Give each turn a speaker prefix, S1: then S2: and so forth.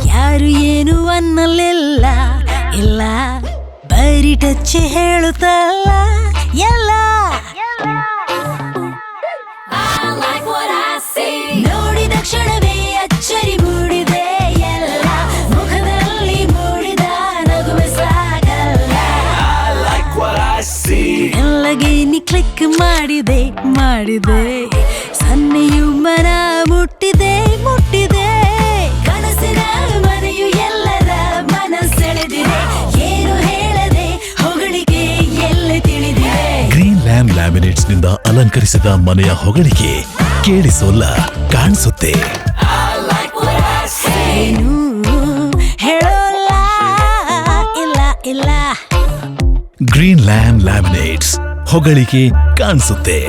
S1: ಯಾರು ಏನು ಅನ್ನಲಿಲ್ಲ ಇಲ್ಲ ಬರೀ ಟಚ್ಚೆ ಹೇಳುತ್ತಲ್ಲ ಎಲ್ಲ ನೋಡಿದ ಕ್ಷಣವೇ ಅಚ್ಚರಿ ಮೂಡಿದೆ ಎಲ್ಲ ಮುಖದಲ್ಲಿ ಮೂಡಿದ ನಗುವೆ ಸಾಗಲ್ಲ ಎಲ್ಲಗೆ ನೀ ಕ್ಲಿಕ್ ಮಾಡಿದೆ ಸನ್ನೆಯು ಮನ ಮುಟ್ಟಿದೆ ಕನಸಿನ ಮನೆಯು ಎಲ್ಲರ ಮನಸ್ಸೆಳೆದಿದೆ ಏನು ಹೇಳದೆ ಹೊಗಳಿಕೆ ಎಲ್ಲೆ ತಿಳಿದಿದೆ.
S2: ಗ್ರೀನ್ ಲ್ಯಾಂಡ್ ಲ್ಯಾಮಿನೇಟ್ಸ್ ನಿಂದ ಅಲಂಕರಿಸಿದ ಮನೆಯ ಹೊಗಳಿಕೆ ಕೇಳಿಸೋಲ್ಲ ಕಾಣಿಸುತ್ತೆ.
S1: ಏನು ಹೇಳೋಲ್ಲ ಇಲ್ಲ
S2: ಗ್ರೀನ್ ಲ್ಯಾಂಡ್ ಲ್ಯಾಮಿನೇಟ್ಸ್ ಹೊಗಳಿಕೆ ಕಾಣಿಸುತ್ತೆ.